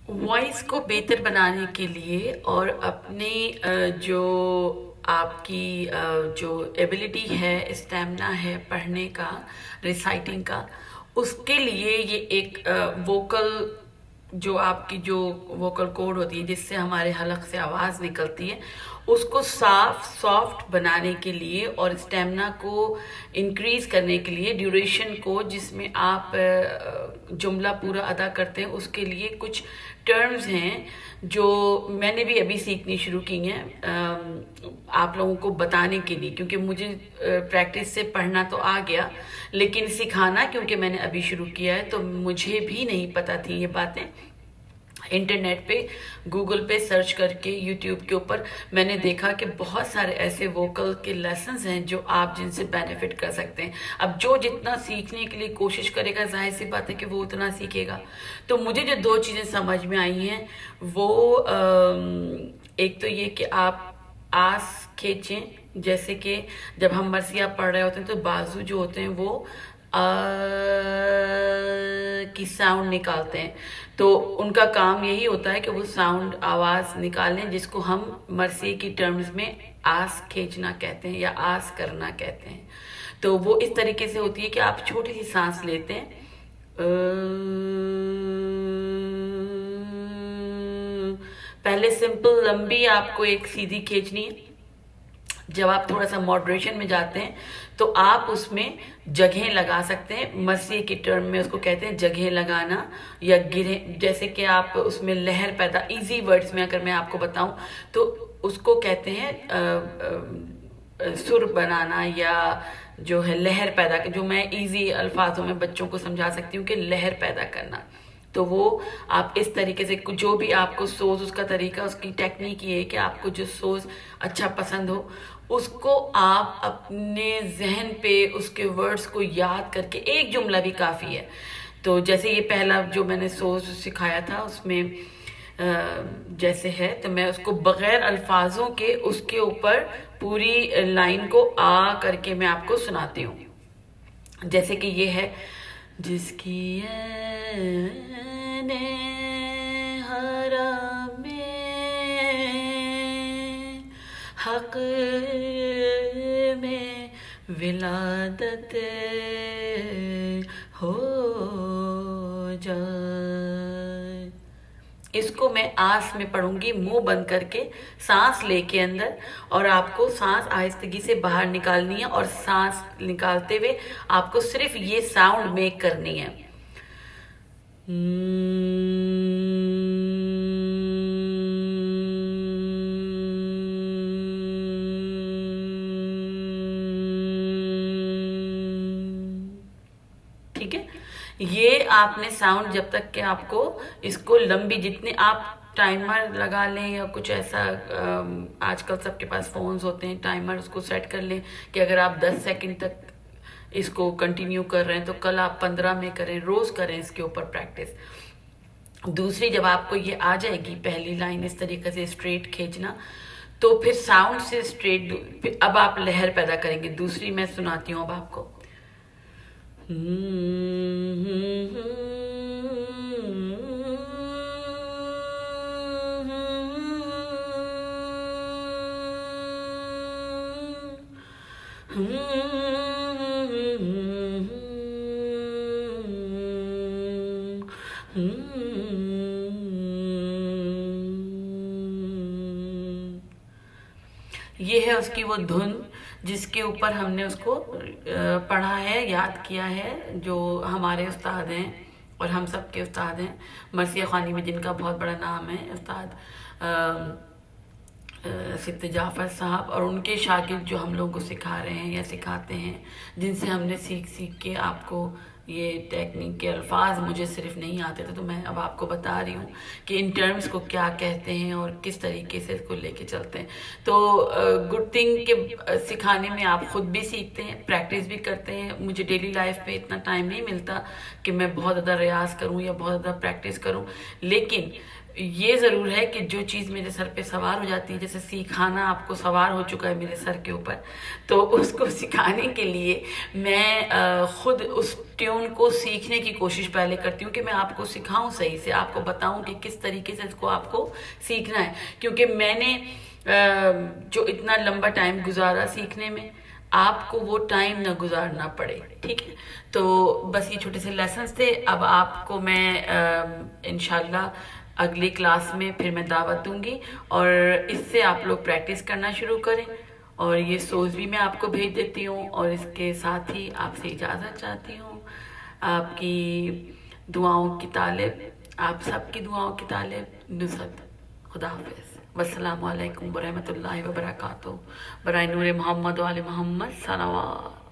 Voice को बेहतर बनाने के लिए और अपनी जो आपकी जो एबिलिटी है, स्टैमिना है पढ़ने का, रिसाइटिंग का, उसके लिए ये एक वोकल, जो आपकी जो वोकल कॉर्ड होती है जिससे हमारे हलक से आवाज़ निकलती है, उसको साफ सॉफ्ट बनाने के लिए और स्टेमिना को इंक्रीज करने के लिए, ड्यूरेशन को जिसमें आप जुमला पूरा अदा करते हैं, उसके लिए कुछ टर्म्स हैं जो मैंने भी अभी सीखनी शुरू की हैं आप लोगों को बताने के लिए, क्योंकि मुझे प्रैक्टिस से पढ़ना तो आ गया, लेकिन सिखाना क्योंकि मैंने अभी शुरू किया है तो मुझे भी नहीं पता थी ये बातें। इंटरनेट पे, गूगल पे सर्च करके, यूट्यूब के ऊपर मैंने देखा कि बहुत सारे ऐसे वोकल के लेसन्स हैं जो आप जिनसे बेनिफिट कर सकते हैं। अब जो जितना सीखने के लिए कोशिश करेगा, जाहिर सी बात है कि वो उतना सीखेगा। तो मुझे जो दो चीज़ें समझ में आई हैं वो एक तो ये कि आप आस खींचें, जैसे कि जब हम मरसिया पढ़ रहे होते हैं तो बाजू जो होते हैं वो की साउंड निकालते हैं, तो उनका काम यही होता है कि वो साउंड आवाज निकालें, जिसको हम मरसी की टर्म्स में आस खींचना कहते हैं या आस करना कहते हैं। तो वो इस तरीके से होती है कि आप छोटी सी सांस लेते हैं, पहले सिंपल लंबी आपको एक सीधी खींचनी है। जब आप थोड़ा सा मॉडरेशन में जाते हैं तो आप उसमें जगह लगा सकते हैं, मरसी की टर्म में उसको कहते हैं जगह लगाना या गिरे, जैसे कि आप उसमें लहर पैदा, इजी वर्ड्स में अगर मैं आपको बताऊं तो उसको कहते हैं सुर बनाना, या जो है लहर पैदा, जो मैं इजी अल्फाजों में बच्चों को समझा सकती हूँ कि लहर पैदा करना। तो वो आप इस तरीके से, जो भी आपको सोज, उसका तरीका, उसकी टेक्निक ये है कि आपको जो सोज अच्छा पसंद हो उसको आप अपने जहन पे उसके वर्ड्स को याद करके, एक जुमला भी काफ़ी है। तो जैसे ये पहला जो मैंने सोज सिखाया था उसमें जैसे है, तो मैं उसको बगैर अल्फाजों के उसके ऊपर पूरी लाइन को आ करके मैं आपको सुनाती हूँ। जैसे कि ये है, जिसकी ने हरा में हक में विलादत हो जाए। इसको मैं आस में पढ़ूंगी, मुंह बंद करके, सांस लेके अंदर, और आपको सांस आहिस्तगी से बाहर निकालनी है, और सांस निकालते हुए आपको सिर्फ ये साउंड मेक करनी है। ठीक है, ये आपने साउंड जब तक कि आपको इसको लंबी, जितने आप टाइमर लगा लें या कुछ ऐसा, आजकल सबके पास फोन्स होते हैं, टाइमर उसको सेट कर लें कि अगर आप 10 सेकंड तक इसको कंटिन्यू कर रहे हैं तो कल आप 15 में करें, रोज करें इसके ऊपर प्रैक्टिस। दूसरी, जब आपको ये आ जाएगी पहली लाइन इस तरीके से स्ट्रेट खींचना, तो फिर साउंड से स्ट्रेट, अब आप लहर पैदा करेंगे। दूसरी मैं सुनाती हूँ अब आपको। ये है उसकी वो धुन जिसके ऊपर हमने उसको पढ़ा है, याद किया है, जो हमारे उस्ताद हैं और हम सब के उस्ताद हैं, मरसिया खानी में जिनका बहुत बड़ा नाम है, उस्ताद सिद्ध जाफर साहब, और उनके शागिर्द जो हम लोगों को सिखा रहे हैं या सिखाते हैं, जिनसे हमने सीख सीख के आपको ये टेक्निक के अल्फाज मुझे सिर्फ नहीं आते थे, तो मैं अब आपको बता रही हूँ कि इन टर्म्स को क्या कहते हैं और किस तरीके से इसको लेके चलते हैं। तो गुड थिंग के सिखाने में आप खुद भी सीखते हैं, प्रैक्टिस भी करते हैं। मुझे डेली लाइफ में इतना टाइम नहीं मिलता कि मैं बहुत ज़्यादा रियाज करूँ या बहुत ज़्यादा प्रैक्टिस करूँ, लेकिन ये ज़रूर है कि जो चीज़ मेरे सर पे सवार हो जाती है, जैसे सिखाना आपको सवार हो चुका है मेरे सर के ऊपर, तो उसको सिखाने के लिए मैं खुद उस ट्यून को सीखने की कोशिश पहले करती हूँ कि मैं आपको सिखाऊं, सही से आपको बताऊं कि किस तरीके से इसको आपको सीखना है। क्योंकि मैंने जो इतना लंबा टाइम गुजारा सीखने में, आपको वो टाइम ना गुजारना पड़े। ठीक है, तो बस ये छोटे से लेसन्स थे। अब आपको मैं इंशाल्लाह अगली क्लास में फिर मैं दावत दूंगी और इससे आप लोग प्रैक्टिस करना शुरू करें। और ये सोच भी मैं आपको भेज देती हूँ और इसके साथ ही आपसे इजाज़त चाहती हूँ। आपकी दुआओं की तालिब, आप सबकी दुआओं की तालिब, नुसरत। खुदा हाफिज़। वस्सलामु अलैकुम वरहमतुल्लाहि वबरकातुहू। बराए नूरे मोहम्मद वाले मोहम्मद सलावत।